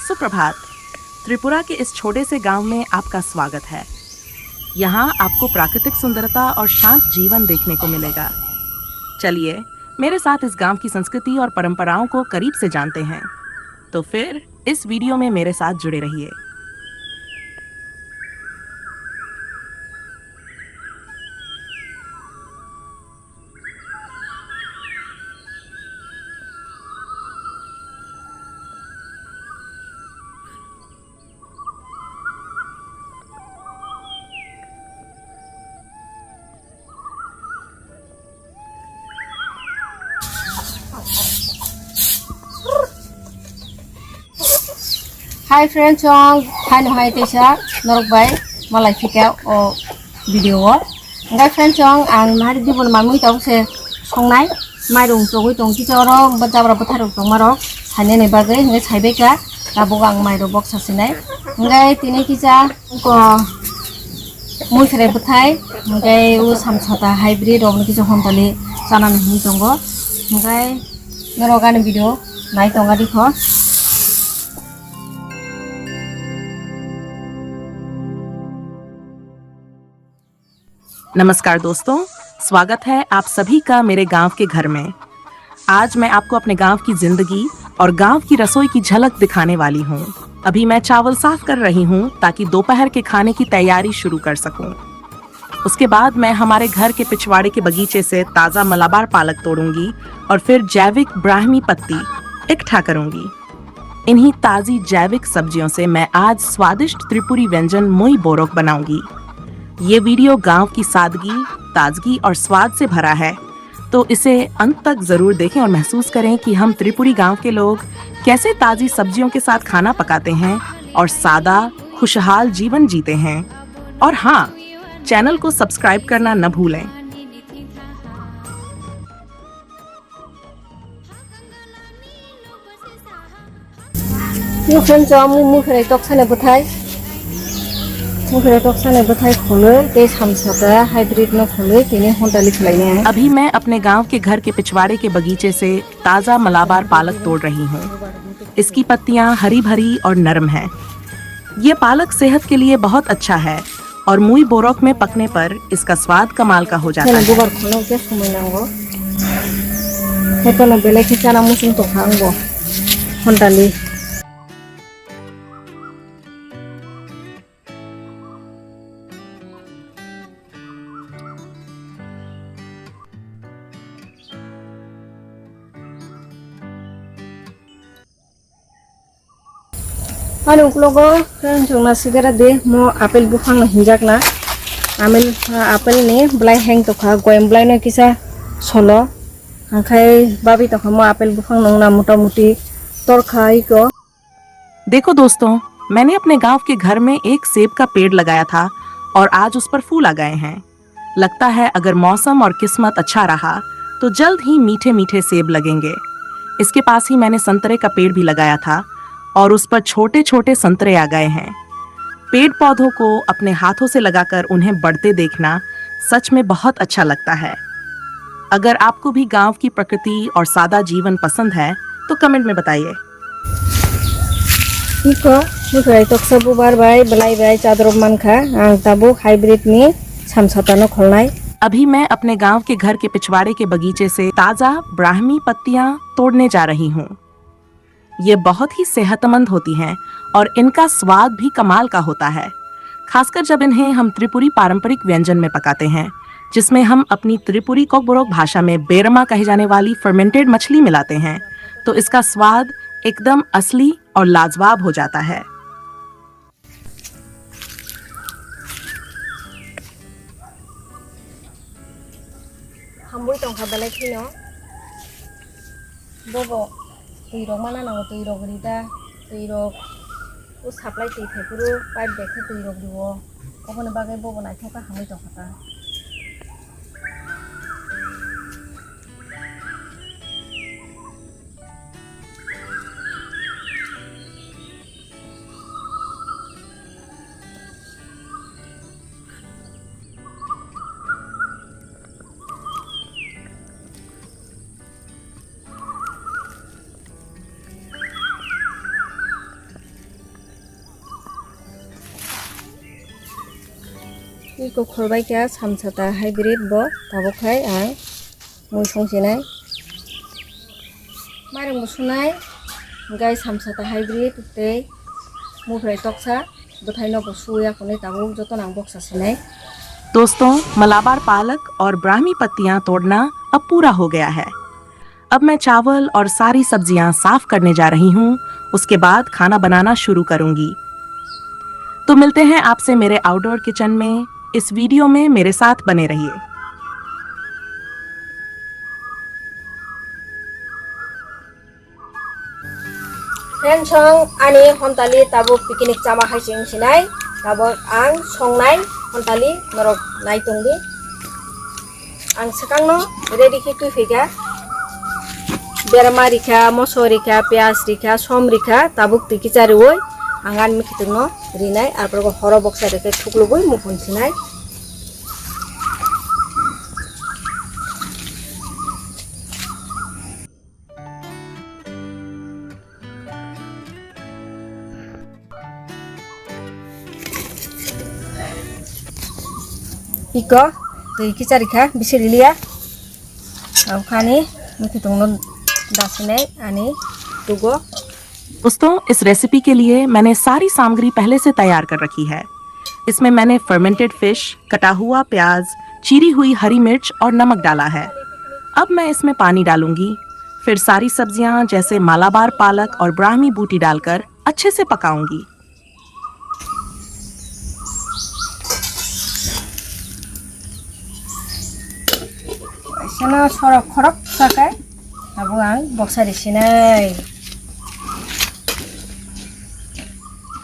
सुप्रभात। त्रिपुरा के इस छोटे से गांव में आपका स्वागत है। यहाँ आपको प्राकृतिक सुंदरता और शांत जीवन देखने को मिलेगा। चलिए मेरे साथ इस गांव की संस्कृति और परंपराओं को करीब से जानते हैं। तो फिर इस वीडियो में मेरे साथ जुड़े रहिए। Hi friends, hi no hi Tisha, norok bay, malai fika o video o. Ngai friends ang mari di bon mamui tau se songnai, mai rong togoi tong ti chorong bajabra patharok tong marok, hane ne bagai ngai saibe ka, tabok ang mai ro box sasinai. Ngai tini kisa ko mui khere buthai, ngai u samsata hybrid rong kisa hontali sanan hi tongo. Ngai norok video nai tonga dikho. नमस्कार दोस्तों, स्वागत है आप सभी का मेरे गांव के घर में। आज मैं आपको अपने गांव की जिंदगी और गांव की रसोई की झलक दिखाने वाली हूं। अभी मैं चावल साफ कर रही हूं ताकि दोपहर के खाने की तैयारी शुरू कर सकूं। उसके बाद मैं हमारे घर के पिछवाड़े के बगीचे से ताज़ा मलाबार पालक तोड़ूंगी और फिर जैविक ब्राह्मी पत्ती इकट्ठा करूंगी। इन्हीं ताज़ी जैविक सब्जियों से मैं आज स्वादिष्ट त्रिपुरी व्यंजन मुई बोरोक बनाऊंगी। ये वीडियो गांव की सादगी, ताजगी और स्वाद से भरा है, तो इसे अंत तक जरूर देखें और महसूस करें कि हम त्रिपुरी गांव के लोग कैसे ताजी सब्जियों के साथ खाना पकाते हैं और सादा, खुशहाल जीवन जीते हैं। और हाँ, चैनल को सब्सक्राइब करना न भूलें। Yung friends mu khere tok sane buthai. अभी मैं अपने गांव के घर के पिछवाड़े के बगीचे से ताज़ा मलाबार पालक तोड़ रही हूँ। इसकी पत्तियाँ हरी भरी और नरम हैं। ये पालक सेहत के लिए बहुत अच्छा है और मुई बोरोक में पकने पर इसका स्वाद कमाल का हो जाता है। Ano uklogo kan jongna sigara de mo apel bukhang hinjak na apel ni blai hang to kha goem blai na kisa solo khai babi to kha mo apel bukhang nong na मोटा मोटी tor khai को। देखो दोस्तों, मैंने अपने गांव के घर में एक सेब का पेड़ लगाया था और आज उस पर फूल आ गए हैं। लगता है अगर मौसम और किस्मत अच्छा रहा तो जल्द ही मीठे मीठे सेब लगेंगे। इसके पास ही मैंने संतरे का पेड़ भी लगाया था और उस पर छोटे छोटे संतरे आ गए हैं। पेड़ पौधों को अपने हाथों से लगाकर उन्हें बढ़ते देखना सच में बहुत अच्छा लगता है। अगर आपको भी गांव की प्रकृति और सादा जीवन पसंद है तो कमेंट में बताइए। अभी मैं अपने गांव के घर के पिछवाड़े के बगीचे से ताजा ब्राह्मी पत्तियां तोड़ने जा रही हूँ। ये बहुत ही सेहतमंद होती हैं और इनका स्वाद भी कमाल का होता है, खासकर जब इन्हें हम त्रिपुरी पारंपरिक व्यंजन में पकाते हैं, जिसमें हम अपनी त्रिपुरी कोकबोरोक भाषा में बेरमा कही जाने वाली फर्मेंटेड मछली मिलाते हैं, तो इसका स्वाद एकदम असली और लाजवाब हो जाता है। Tui rok mana nang tui rok rida tui rok u supply tui thepuru pipe dekhe tui rok diwo obone bagai bobo nai thoka hamui tokata Iko khorbai kya samsata hybrid bo tabokhai ang mui songsinai. Marung busunai gai samsata hybrid tei mufrai toksa bothai no busuya kone tabuk joto nang boksa sinai. दोस्तों, मलाबार पालक और ब्राह्मी पत्तियां तोड़ना अब पूरा हो गया है। अब मैं चावल और सारी सब्जियां साफ करने जा रही हूँ। उसके बाद खाना बनाना शुरू करूंगी। तो मिलते हैं आपसे मेरे आउटडोर किचन में। इस वीडियो में मेरे साथ बने रहिए। Friends song ani hontali tabuk picnic chama haising sinai tabuk ang songnai hontali norok nai tungdi ang sekangno ready ki tui figa berama rikha moso rikha pyas rikha som rikha tabuk tiki chari oi angan mikitungno rinai arpor horo boxa rikha thuklubui mupun sinai Iko tui ki chari kha bisiri liya ab khani mikitungno dasinai ani tugo. दोस्तों, इस recipe के लिए मैंने सारी सामग्री पहले से तैयार कर रखी है। इसमें मैंने फर्मेंटेड फिश, कटा हुआ प्याज, चीरी हुई हरी मिर्च और नमक डाला है। अब मैं इसमें पानी डालूंगी। फिर सारी सब्जियां जैसे मालाबार पालक और ब्राह्मी बूटी डालकर अच्छे से पकाऊंगी। Sana sorok khorok sakai abu ang boksa disinai.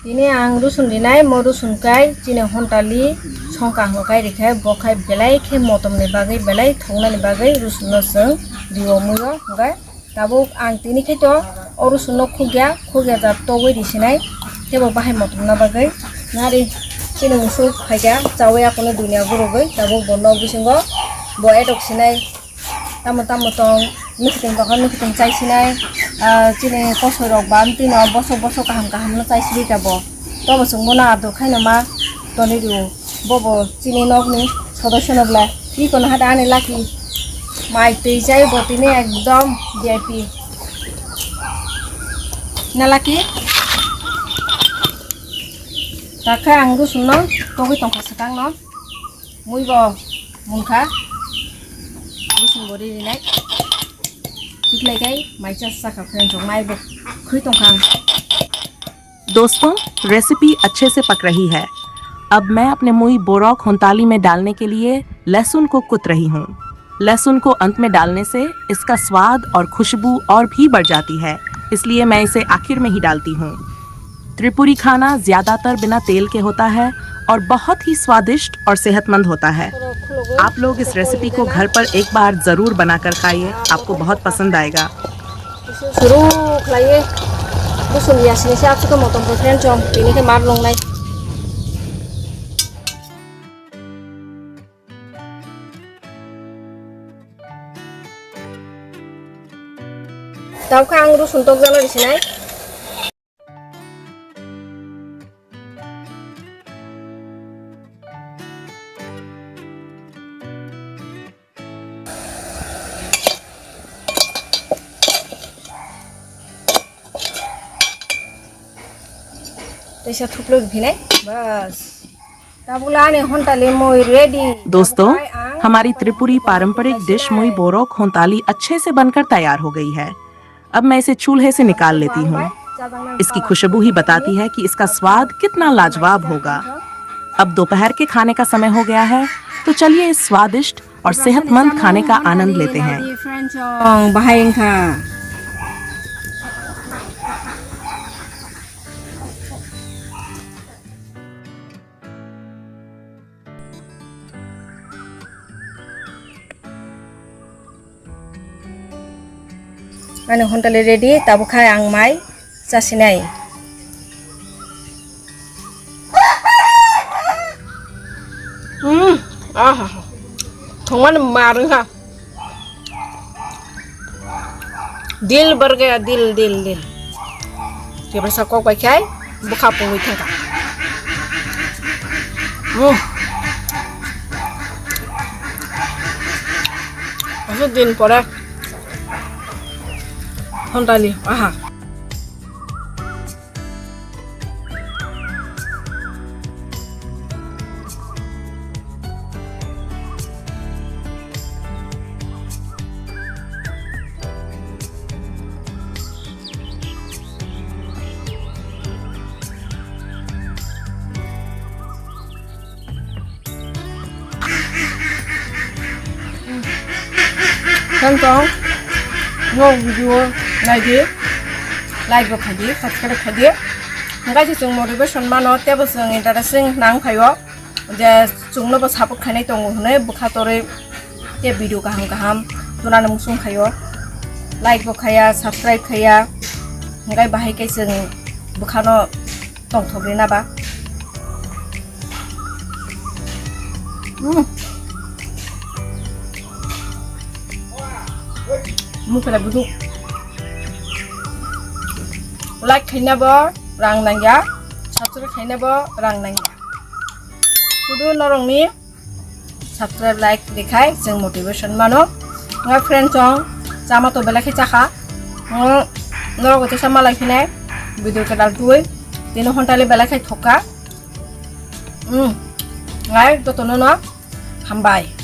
Ini ang rusun dinai mo rusun kai cine hontali songkang hokai dikai bokai belai ke motom ni bagai belai thongna ni bagai rusun no seng diwo muyo hokai tabuk ang tini kai to o rusun no khugya jab to wei disinai tebo bahai motom na bagai nari cine musuk khaiga chawe akone dunia gurugai tabuk bonno bisingo bo edok sinai tamu tong mikiting chai sinai cine kosoi rok bam tino bosok kaham no chai sili tabo to bosong mona ado khaina ma toni ru bobo cine nok ni সদস্য নবলা কি কোন হাটা আনে lucky মাই তুই যাই বতিনে একদম VIP না lucky টাকা আঙ্গু শুন কবি টঙ্কা সাকাং ন মুইব মুনখা रुसुन बड़ी रिनाय चिकलाई गई माइचा साखा फ्रेंड जो माइब खुई तोंखां। दोस्तों, रेसिपी अच्छे से पक रही है। अब मैं अपने मुई बोरॉक होंताली में डालने के लिए लहसुन को कुट रही हूँ। लहसुन को अंत में डालने से इसका स्वाद और खुशबू और भी बढ़ जाती है, इसलिए मैं इसे आखिर में ही डालती हूँ। त्रिपुरी खाना ज्यादातर बिना तेल के होता है और बहुत ही स्वादिष्ट और सेहतमंद होता है। आप लोग इस रेसिपी को घर पर एक बार जरूर बनाकर खाइए, आपको बहुत पसंद आएगा। शुरू खलाइए रुसुन यासने से आपसे को मोटम को फ्रेंड जो ini ke mar long nai tau khang rusun tok jalo disinai ऐसा थुपलो भिने बस ताबुलाने होंताली मोई रेडी। दोस्तों, हमारी त्रिपुरी पारंपरिक डिश मुई बोरॉक होंताली अच्छे से बनकर तैयार हो गई है। अब मैं इसे चूल्हे से निकाल लेती हूँ। इसकी खुशबू ही बताती है कि इसका स्वाद कितना लाजवाब होगा। अब दोपहर के खाने का समय हो गया है, तो चलिए इस स्वादिष्ट और सेहतमंद खाने का आनंद लेते हैं। Ano hontali ready tabu khai ang mai chasinai thongman marung ha dil bar gaya dil ke bersa kok bai khai bukha pungui thangka কিছু দিন পরে সন্তালি আহা Kan tong ngô video này đi like vào khai đi subscribe khai đi ngay khi chúng motivation mà nó tiếp tục interesting nang khai go giờ chúng nó bắt support khai này tông này bukha tore tiếp video kaham tuna nam sung khai go like vào khai subscribe khai ngay bahai cái chúng bukha nó tông thổi lên ba mungkin ada buduk like kayaknya bo rang nangya subscribe kayaknya bo rang nangya kudu norong ni subscribe like dikai jeng motivation mano ngai friend chong chama to bela khicha kha norong ko sama like ne video kadal tuoi tino hontale bela khai thoka ngai to tono na hambai